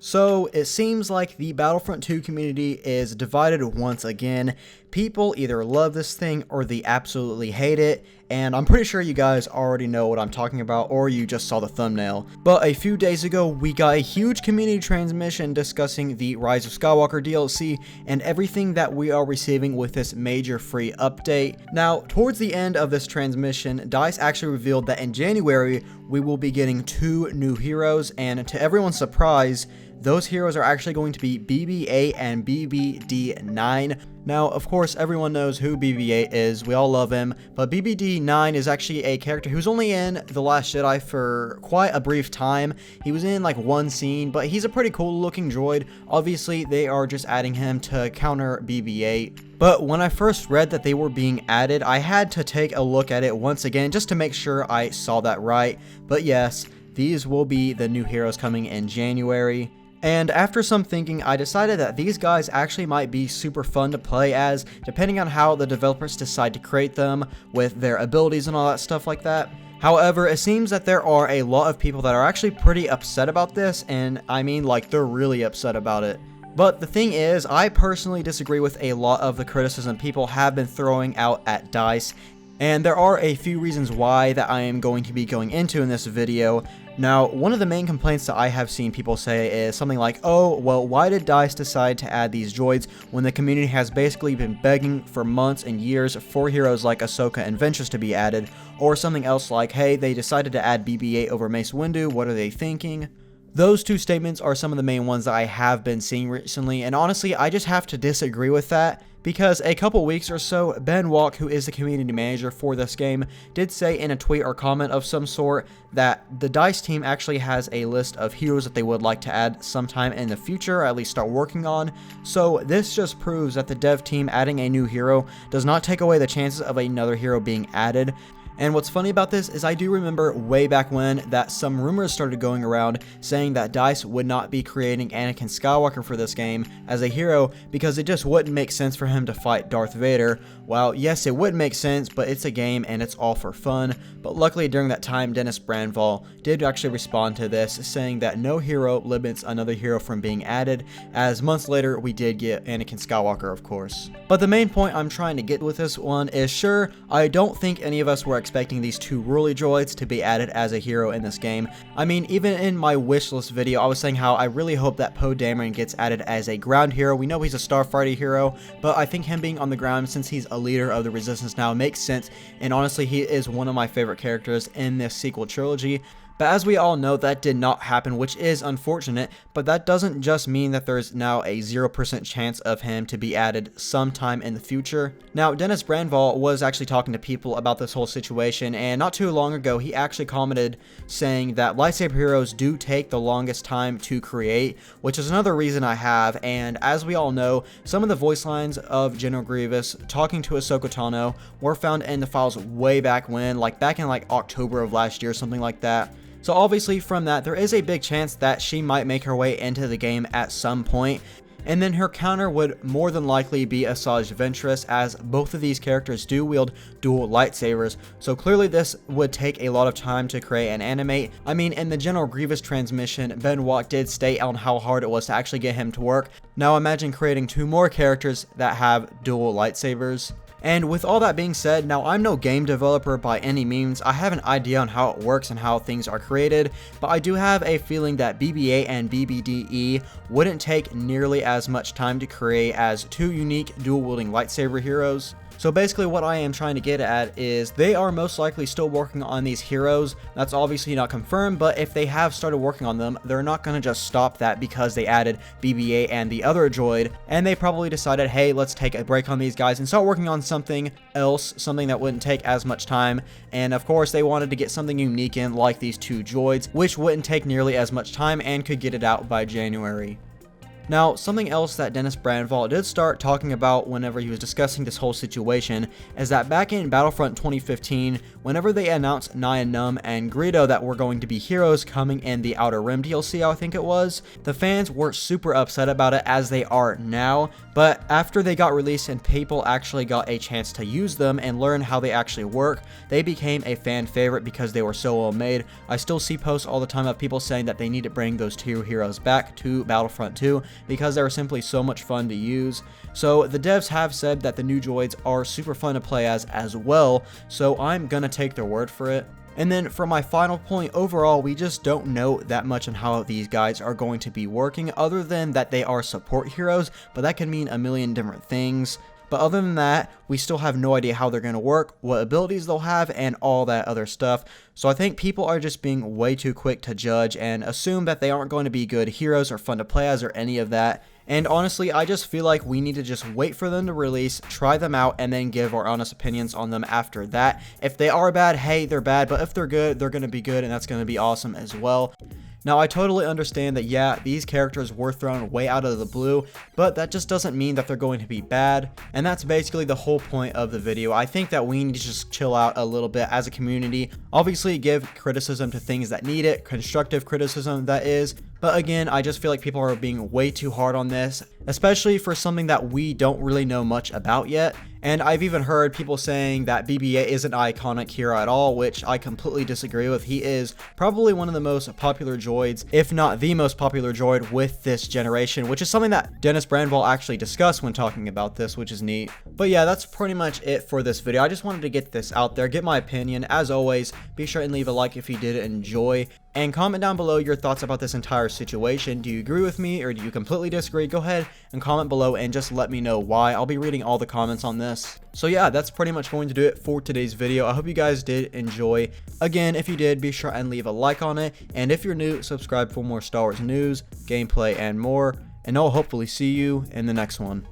So it seems like the Battlefront 2 community is divided once again. People either love this thing or they absolutely hate it, and I'm pretty sure you guys already know what I'm talking about, or you just saw the thumbnail. But a few days ago, we got a huge community transmission discussing the Rise of Skywalker DLC and everything that we are receiving with this major free update. Now, towards the end of this transmission, DICE actually revealed that in January, we will be getting 2 new heroes, and to everyone's surprise, those heroes are actually going to be BB-8 and BBD-9. Now, of course, everyone knows who BB-8 is, we all love him, but BBD-9 is actually a character who's only in The Last Jedi for quite a brief time. He was in like one scene, but he's a pretty cool looking droid. Obviously, they are just adding him to counter BB-8. But when I first read that they were being added, I had to take a look at it once again just to make sure I saw that right. But yes, these will be the new heroes coming in January. And after some thinking, I decided that these guys actually might be super fun to play as, depending on how the developers decide to create them, with their abilities and all that stuff like that. However, it seems that there are a lot of people that are actually pretty upset about this, and I mean like they're really upset about it. But the thing is, I personally disagree with a lot of the criticism people have been throwing out at DICE, and there are a few reasons why that I am going to be going into in this video. Now, one of the main complaints that I have seen people say is something like, oh, well, why did DICE decide to add these droids when the community has basically been begging for months and years for heroes like Ahsoka and Ventress to be added? Or something else like, hey, they decided to add BB-8 over Mace Windu, what are they thinking? Those two statements are some of the main ones that I have been seeing recently, and honestly, I just have to disagree with that, because a couple weeks or so, Ben Walk, who is the community manager for this game, did say in a tweet or comment of some sort that the DICE team actually has a list of heroes that they would like to add sometime in the future, or at least start working on. So this just proves that the dev team adding a new hero does not take away the chances of another hero being added. And what's funny about this is I do remember way back when that some rumors started going around saying that DICE would not be creating Anakin Skywalker for this game as a hero because it just wouldn't make sense for him to fight Darth Vader. Well, yes, it would make sense, but it's a game and it's all for fun. But luckily during that time, Dennis Brandval did actually respond to this, saying that no hero limits another hero from being added, as months later we did get Anakin Skywalker, of course. But the main point I'm trying to get with this one is, sure, I don't think any of us were expecting these 2 Rurally droids to be added as a hero in this game. I mean, even in my wishlist video, I was saying how I really hope that Poe Dameron gets added as a ground hero. We know he's a starfighter hero, but I think him being on the ground, since he's a leader of the Resistance now, makes sense, and honestly, he is one of my favorite characters in this sequel trilogy. But as we all know, that did not happen, which is unfortunate, but that doesn't just mean that there's now a 0% chance of him to be added sometime in the future. Now, Dennis Brandval was actually talking to people about this whole situation, and not too long ago, he actually commented saying that lightsaber heroes do take the longest time to create, which is another reason I have, and as we all know, some of the voice lines of General Grievous talking to Ahsoka Tano were found in the files way back when, like back in like October of last year, something like that. So obviously from that, there is a big chance that she might make her way into the game at some point, and then her counter would more than likely be Asajj Ventress, as both of these characters do wield dual lightsabers, so clearly this would take a lot of time to create and animate. I mean, in the General Grievous transmission, Ben Walk did state on how hard it was to actually get him to work. Now imagine creating 2 more characters that have dual lightsabers. And with all that being said, now I'm no game developer by any means. I have an idea on how it works and how things are created, but I do have a feeling that BB-8 and BBD-E wouldn't take nearly as much time to create as 2 unique dual-wielding lightsaber heroes. So basically what I am trying to get at is they are most likely still working on these heroes. That's obviously not confirmed, but if they have started working on them, they're not going to just stop that because they added BB-8 and the other droid, and they probably decided, hey, let's take a break on these guys and start working on something else, something that wouldn't take as much time. And of course they wanted to get something unique in, like these 2 droids, which wouldn't take nearly as much time and could get it out by January. Now, something else that Dennis Brandval did start talking about whenever he was discussing this whole situation is that back in Battlefront 2015, whenever they announced Nai and Num and Greedo that were going to be heroes coming in the Outer Rim DLC, I think it was, the fans weren't super upset about it as they are now, but after they got released and people actually got a chance to use them and learn how they actually work, they became a fan favorite because they were so well made. I still see posts all the time of people saying that they need to bring those two heroes back to Battlefront 2 because they were simply so much fun to use. So the devs have said that the new droids are super fun to play as well, so I'm gonna take their word for it. And then for my final point, overall, we just don't know that much on how these guys are going to be working, other than that they are support heroes, but that can mean a million different things. But other than that, we still have no idea how they're going to work, what abilities they'll have, and all that other stuff. So I think people are just being way too quick to judge and assume that they aren't going to be good heroes or fun to play as or any of that. And honestly, I just feel like we need to just wait for them to release, try them out, and then give our honest opinions on them after that. If they are bad, hey, they're bad, but if they're good, they're going to be good, and that's going to be awesome as well. Now, I totally understand that, yeah, these characters were thrown way out of the blue, but that just doesn't mean that they're going to be bad, and that's basically the whole point of the video. I think that we need to just chill out a little bit as a community. Obviously, give criticism to things that need it, constructive criticism that is, but again, I just feel like people are being way too hard on this, especially for something that we don't really know much about yet. And I've even heard people saying that BB-8 isn't an iconic hero at all, which I completely disagree with. He is probably one of the most popular droids, if not the most popular droid with this generation, which is something that Dennis Brandval actually discussed when talking about this, which is neat. But yeah, that's pretty much it for this video. I just wanted to get this out there, get my opinion. As always, be sure and leave a like if you did enjoy, and comment down below your thoughts about this entire situation. Do you agree with me or do you completely disagree? Go ahead and comment below and just let me know why. I'll be reading all the comments on this. So yeah, that's pretty much going to do it for today's video. I hope you guys did enjoy. Again, if you did, be sure and leave a like on it. And if you're new, subscribe for more Star Wars news, gameplay, and more. And I'll hopefully see you in the next one.